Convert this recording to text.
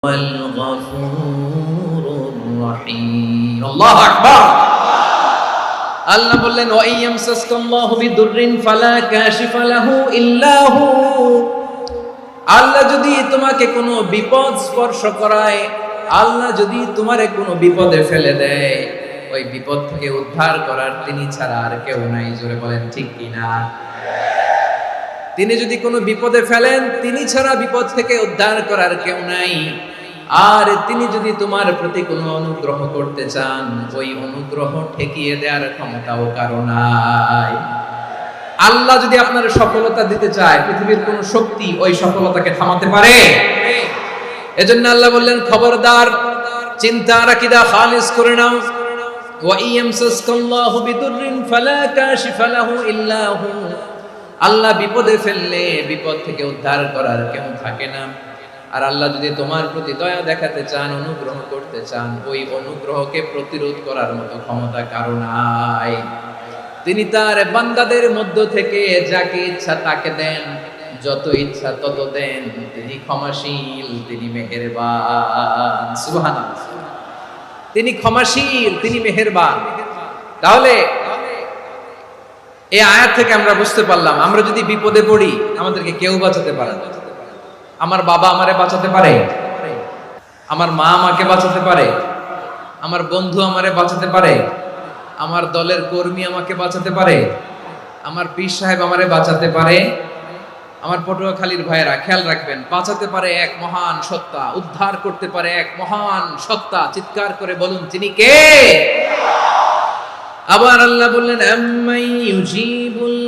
الغفور الرحيم الله أكبر আল্লাহ বললেন ওয়া ইয়ামসাসকাল্লাহু বিদুররিন ফালা কাশিফা লাহু ইল্লা হু। আল্লাহ যদি তোমাকে কোনো বিপদ স্পর্শ করায়, আল্লাহ যদি তোমারে কোনো বিপদে ফেলে দেয়, ওই বিপদ থেকে উদ্ধার করার তিনি ছাড়া আর কেউ নাই। জোরে বলেন ঠিক কিনা? তিনি যদি কোনো বিপদে ফেলেন, তিনি ছাড়া বিপদ থেকে উদ্ধার করার কেউ নাই। আর তিনি যদি তোমার প্রতি কোনো অনুগ্রহ করতে চান, ওই অনুগ্রহ ঠেকিয়ে দেওয়ার ক্ষমতাও কারো নাই। আল্লাহ যদি আপনার সফলতা দিতে চায়, পৃথিবীর কোন শক্তি ওই সফলতাকে থামাতে পারে? এজন্য আল্লাহ বললেন, খবরদার, চিন্তা রাখিদা খালিস করে নাও। ওয়া ইয়ামসাসকাল্লাহু বিদুররিন ফালা কাশিফা লাহু ইল্লা হু। আল্লাহ বিপদে ফেললে বিপদ থেকে উদ্ধার করার কেউ থাকে না। আর আল্লাহ যদি তোমার প্রতি দয়া দেখাতে চান, অনুগ্রহ করতে চান, ওই অনুগ্রহকে প্রতিরোধ করার মতো ক্ষমতা কারো নাই। তিনি তার বান্দাদের মধ্য থেকে যাকে ইচ্ছা তাকে দেন, যত ইচ্ছা তত দেন। তিনি ক্ষমাশীল, তিনি মেহেরবান। সুবহানাল্লাহ। তিনি ক্ষমাশীল, তিনি মেহেরবান। তাহলে এই আয়াত থেকে আমরা বুঝতে পারলাম, আমরা যদি বিপদে পড়ি, আমাদেরকে কেউ বাঁচাতে পারে না। আমার বাবা আমারে বাঁচাতে পারে, আমার মা আমাকে বাঁচাতে পারে, আমার বন্ধু আমারে বাঁচাতে পারে, আমার দলের কর্মী আমাকে বাঁচাতে পারে, আমার পীর সাহেব আমারে বাঁচাতে পারে। আমার পটুয়াখালীর ভাইয়েরা খেয়াল রাখবেন, বাঁচাতে পারে এক মহান সত্তা, উদ্ধার করতে পারে এক মহান সত্তা। চিৎকার করে বলুন, তিনি কে? আবার আল্লাহ বললেন, আম্মাই ইউজিবুল